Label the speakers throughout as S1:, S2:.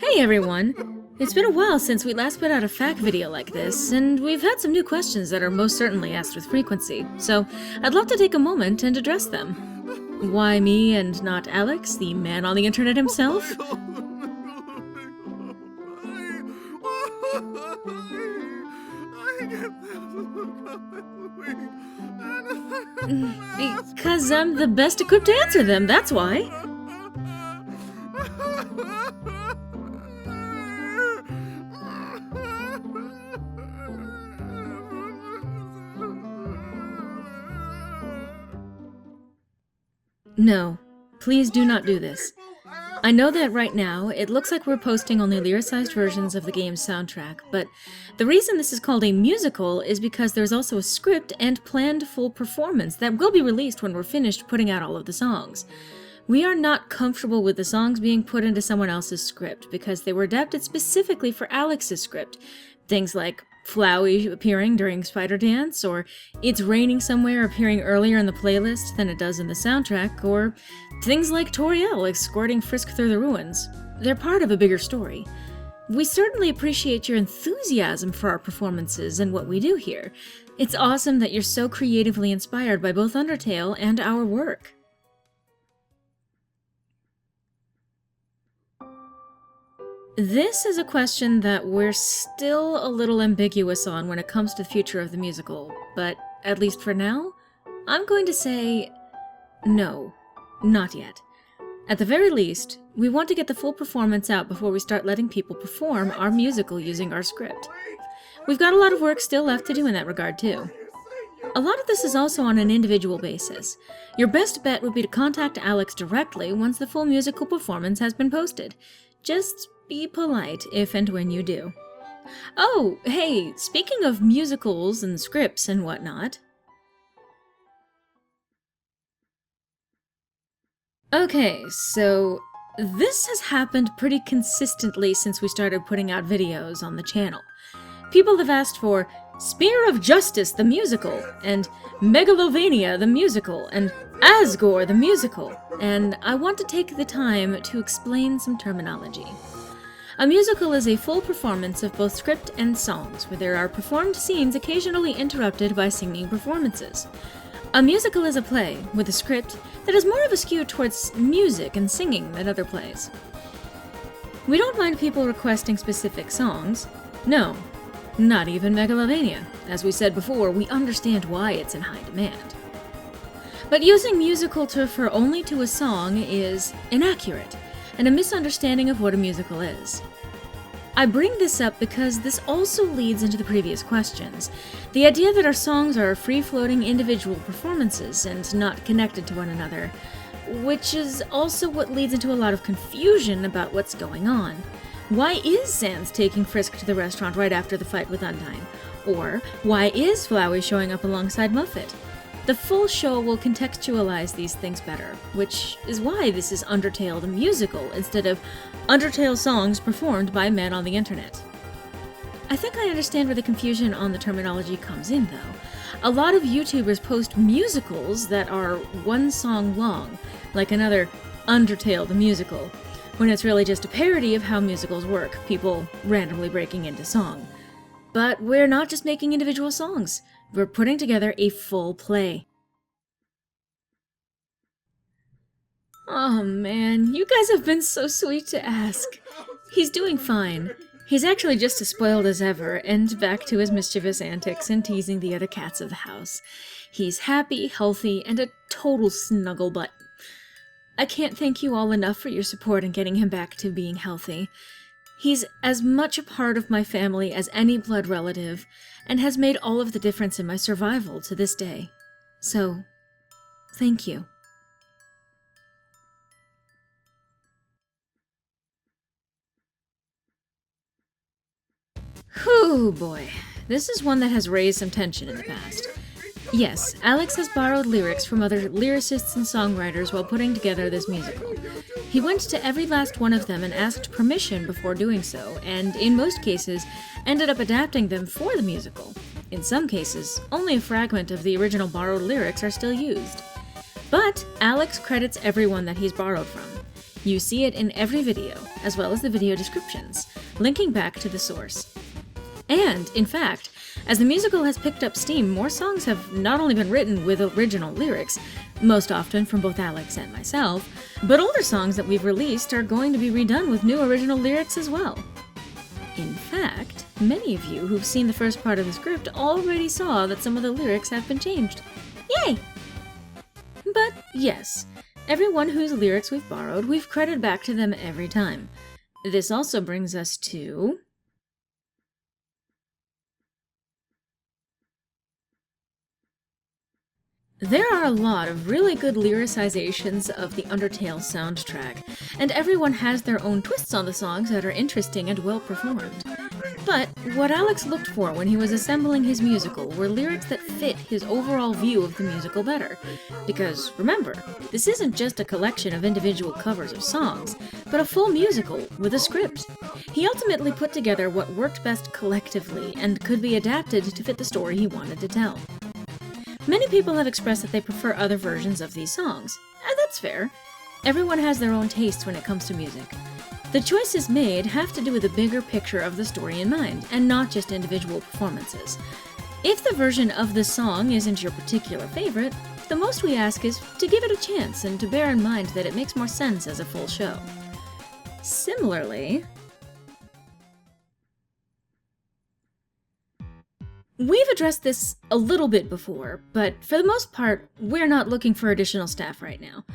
S1: Hey everyone! It's been a while since we last put out a fact video like this, and we've had some new questions that are most certainly asked with frequency, so I'd love to take a moment and address them. Why me and not Alex, the man on the internet himself? Because I'm the best equipped to answer them, that's why. No, please do not do this. I know that right now, it looks like we're posting only lyricized versions of the game's soundtrack, but the reason this is called a musical is because there's also a script and planned full performance that will be released when we're finished putting out all of the songs. We are not comfortable with the songs being put into someone else's script because they were adapted specifically for Alex's script. Things like Flowey appearing during Spider Dance, or It's Raining Somewhere appearing earlier in the playlist than it does in the soundtrack, or things like Toriel escorting Frisk through the ruins. They're part of a bigger story. We certainly appreciate your enthusiasm for our performances and what we do here. It's awesome that you're so creatively inspired by both Undertale and our work. This is a question that we're still a little ambiguous on when it comes to the future of the musical, but at least for now, I'm going to say no, not yet. At the very least, we want to get the full performance out before we start letting people perform our musical using our script. We've got a lot of work still left to do in that regard too. A lot of this is also on an individual basis. Your best bet would be to contact Alex directly once the full musical performance has been posted. Just be polite if and when you do. Oh, hey, speaking of musicals and scripts and whatnot. Okay, so this has happened pretty consistently since we started putting out videos on the channel. People have asked for Spear of Justice the musical, and Megalovania the musical, and Asgore the musical, and I want to take the time to explain some terminology. A musical is a full performance of both script and songs, where there are performed scenes occasionally interrupted by singing performances. A musical is a play, with a script that is more of a skew towards music and singing than other plays. We don't mind people requesting specific songs. No, not even Megalovania. As we said before, we understand why it's in high demand. But using musical to refer only to a song is inaccurate, and a misunderstanding of what a musical is. I bring this up because this also leads into the previous questions. The idea that our songs are free-floating individual performances and not connected to one another, which is also what leads into a lot of confusion about what's going on. Why is Sans taking Frisk to the restaurant right after the fight with Undyne? Or why is Flowey showing up alongside Muffet? The full show will contextualize these things better, which is why this is Undertale the Musical instead of Undertale songs performed by men on the internet. I think I understand where the confusion on the terminology comes in, though. A lot of YouTubers post musicals that are one song long, like another Undertale the Musical, when it's really just a parody of how musicals work, people randomly breaking into song. But we're not just making individual songs. We're putting together a full play. Oh man, you guys have been so sweet to ask. He's doing fine. He's actually just as spoiled as ever, and back to his mischievous antics and teasing the other cats of the house. He's happy, healthy, and a total snuggle butt. I can't thank you all enough for your support in getting him back to being healthy. He's as much a part of my family as any blood relative, and has made all of the difference in my survival to this day. So, thank you. Whew, boy. This is one that has raised some tension in the past. Yes, Alex has borrowed lyrics from other lyricists and songwriters while putting together this musical. He went to every last one of them and asked permission before doing so, and in most cases, ended up adapting them for the musical. In some cases, only a fragment of the original borrowed lyrics are still used. But Alex credits everyone that he's borrowed from. You see it in every video, as well as the video descriptions, linking back to the source. And, in fact, as the musical has picked up steam, more songs have not only been written with original lyrics, most often from both Alex and myself, but older songs that we've released are going to be redone with new original lyrics as well. In fact, many of you who've seen the first part of the script already saw that some of the lyrics have been changed. Yay! But yes, everyone whose lyrics we've borrowed, we've credited back to them every time. This also brings us to... There are a lot of really good lyricizations of the Undertale soundtrack, and everyone has their own twists on the songs that are interesting and well performed. But what Alex looked for when he was assembling his musical were lyrics that fit his overall view of the musical better. Because, remember, this isn't just a collection of individual covers of songs, but a full musical with a script. He ultimately put together what worked best collectively and could be adapted to fit the story he wanted to tell. Many people have expressed that they prefer other versions of these songs, and that's fair. Everyone has their own tastes when it comes to music. The choices made have to do with the bigger picture of the story in mind, and not just individual performances. If the version of the song isn't your particular favorite, the most we ask is to give it a chance and to bear in mind that it makes more sense as a full show. Similarly, we've addressed this a little bit before, but for the most part, we're not looking for additional staff right now.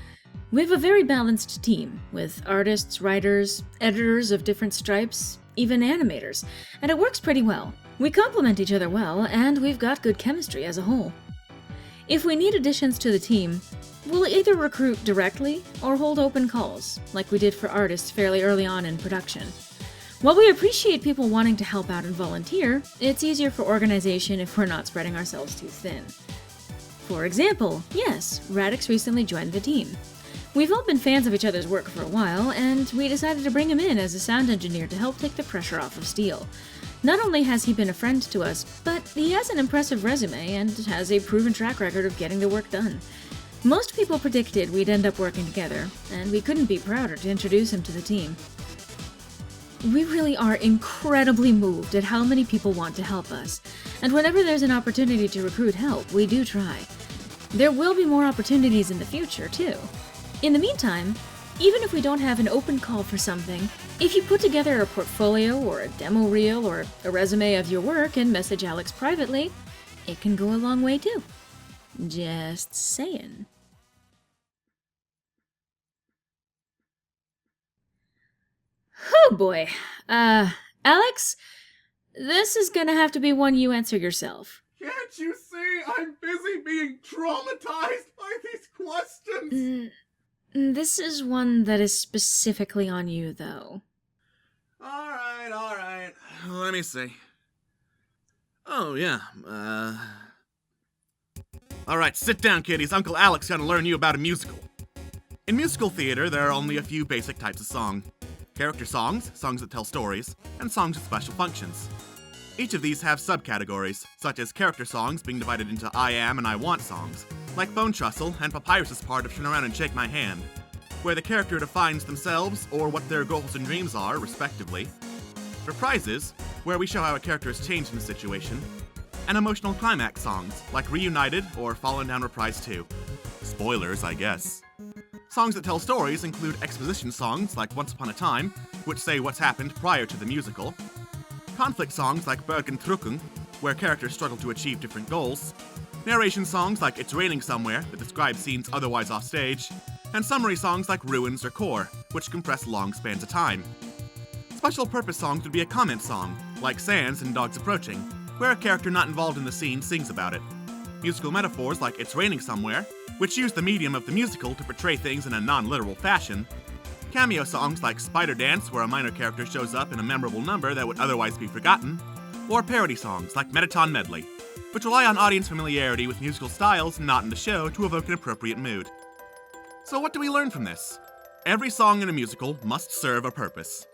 S1: We have a very balanced team, with artists, writers, editors of different stripes, even animators, and it works pretty well. We complement each other well, and we've got good chemistry as a whole. If we need additions to the team, we'll either recruit directly or hold open calls, like we did for artists fairly early on in production. While we appreciate people wanting to help out and volunteer, it's easier for organization if we're not spreading ourselves too thin. For example, yes, Radix recently joined the team. We've all been fans of each other's work for a while, and we decided to bring him in as a sound engineer to help take the pressure off of Steel. Not only has he been a friend to us, but he has an impressive resume and has a proven track record of getting the work done. Most people predicted we'd end up working together, and we couldn't be prouder to introduce him to the team. We really are incredibly moved at how many people want to help us, and whenever there's an opportunity to recruit help, we do try. There will be more opportunities in the future, too. In the meantime, even if we don't have an open call for something, if you put together a portfolio or a demo reel or a resume of your work and message Alex privately, it can go a long way too. Just saying. Oh boy. Alex, this is gonna have to be one you answer yourself.
S2: Can't you see I'm busy being traumatized by these questions?
S1: This is one that is specifically on you, though.
S2: Alright. Let me see. Oh, yeah, Alright, sit down, kiddies. Uncle Alex gonna learn you about a musical. In musical theater, there are only a few basic types of song. Character songs, songs that tell stories, and songs with special functions. Each of these have subcategories, such as character songs being divided into I am and I want songs, like Bone Trussell and Papyrus's part of Turn Around and Shake My Hand, where the character defines themselves or what their goals and dreams are, respectively. Reprisals, where we show how a character has changed in a situation, and emotional climax songs, like Reunited or Fallen Down Reprise 2. Spoilers, I guess. Songs that tell stories include exposition songs like Once Upon a Time, which say what's happened prior to the musical, conflict songs like Bergen Trucken, where characters struggle to achieve different goals, narration songs like It's Raining Somewhere, that describe scenes otherwise off stage, and summary songs like Ruins or Core, which compress long spans of time. Special purpose songs would be a comment song, like Sands in Dogs Approaching, where a character not involved in the scene sings about it. Musical metaphors like It's Raining Somewhere, which use the medium of the musical to portray things in a non-literal fashion. Cameo songs like Spider Dance, where a minor character shows up in a memorable number that would otherwise be forgotten. Or parody songs like Metaton Medley, which rely on audience familiarity with musical styles not in the show to evoke an appropriate mood. So what do we learn from this? Every song in a musical must serve a purpose.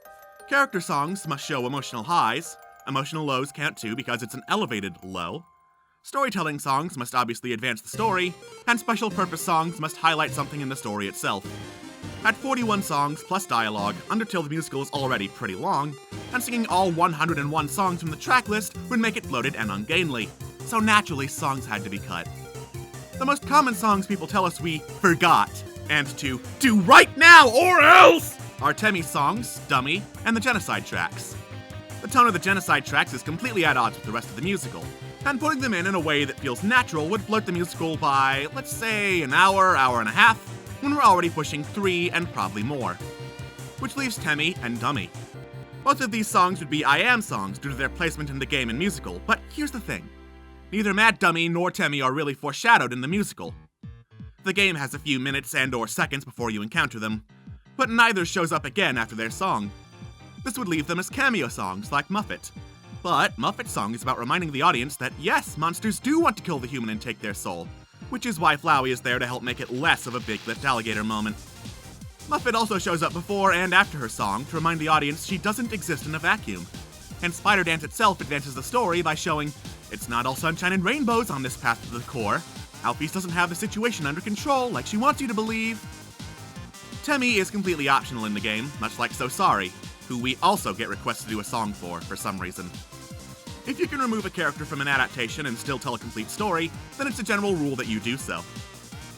S2: Character songs must show emotional highs. Emotional lows count too because it's an elevated low. Storytelling songs must obviously advance the story, and special purpose songs must highlight something in the story itself. At 41 songs plus dialogue, Undertale the Musical is already pretty long, and singing all 101 songs from the track list would make it bloated and ungainly, so naturally songs had to be cut. The most common songs people tell us we forgot, and to do right now or else, are Temmie's songs, Dummy, and the Genocide tracks. The tone of the Genocide tracks is completely at odds with the rest of the musical, and putting them in a way that feels natural would bloat the musical by, let's say, an hour, hour and a half, when we're already pushing 3 and probably more. Which leaves Temmie and Dummy. Both of these songs would be I Am songs due to their placement in the game and musical, but here's the thing. Neither Mad Dummy nor Temmie are really foreshadowed in the musical. The game has a few minutes and/or seconds before you encounter them, but neither shows up again after their song. This would leave them as cameo songs like Muffet. But Muffet's song is about reminding the audience that yes, monsters do want to kill the human and take their soul, which is why Flowey is there to help make it less of a big-lipped alligator moment. Muffet also shows up before and after her song to remind the audience she doesn't exist in a vacuum. And Spider Dance itself advances the story by showing it's not all sunshine and rainbows on this path to the core. Alphys doesn't have the situation under control like she wants you to believe. Temmie is completely optional in the game, much like So Sorry, who we also get requests to do a song for some reason. If you can remove a character from an adaptation and still tell a complete story, then it's a general rule that you do so.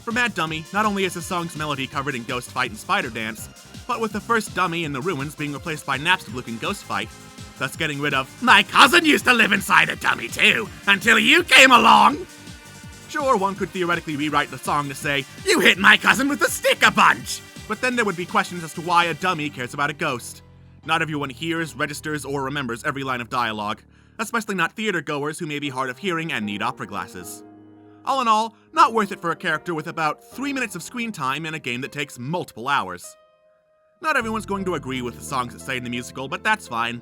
S2: For Mad Dummy, not only is the song's melody covered in Ghost Fight and Spider Dance, but with the first dummy in the ruins being replaced by Napstablook in Ghost Fight, thus getting rid of "My cousin used to live inside a dummy too, until you came along!" Sure, one could theoretically rewrite the song to say, "You hit my cousin with a stick a bunch!" But then there would be questions as to why a dummy cares about a ghost. Not everyone hears, registers, or remembers every line of dialogue, especially not theater goers who may be hard of hearing and need opera glasses. All in all, not worth it for a character with about 3 minutes of screen time in a game that takes multiple hours. Not everyone's going to agree with the songs that say in the musical, but that's fine.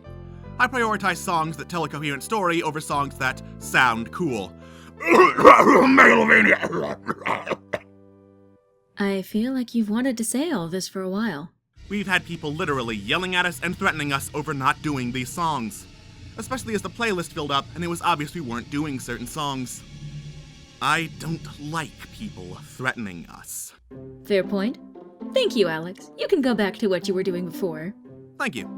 S2: I prioritize songs that tell a coherent story over songs that sound cool.
S1: I feel like you've wanted to say all this for a while.
S2: We've had people literally yelling at us and threatening us over not doing these songs. Especially as the playlist filled up and it was obvious we weren't doing certain songs. I don't like people threatening us.
S1: Fair point. Thank you, Alex. You can go back to what you were doing before.
S2: Thank you.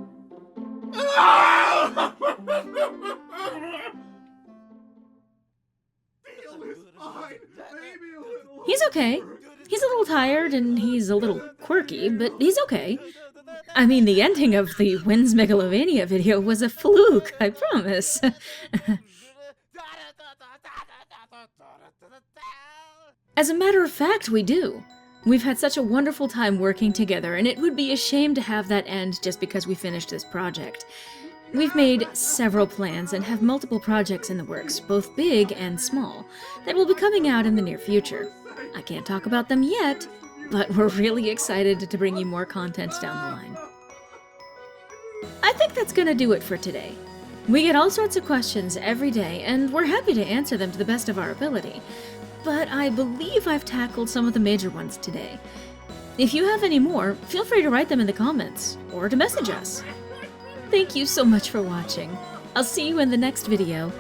S1: He's okay. He's a little tired and he's a little quirky, but he's okay. I mean, the ending of the Wins Megalovania video was a fluke, I promise. As a matter of fact, we do. We've had such a wonderful time working together, and it would be a shame to have that end just because we finished this project. We've made several plans and have multiple projects in the works, both big and small, that will be coming out in the near future. I can't talk about them yet, but we're really excited to bring you more content down the line. I think that's gonna do it for today. We get all sorts of questions every day, and we're happy to answer them to the best of our ability. But I believe I've tackled some of the major ones today. If you have any more, feel free to write them in the comments, or to message us. Thank you so much for watching. I'll see you in the next video.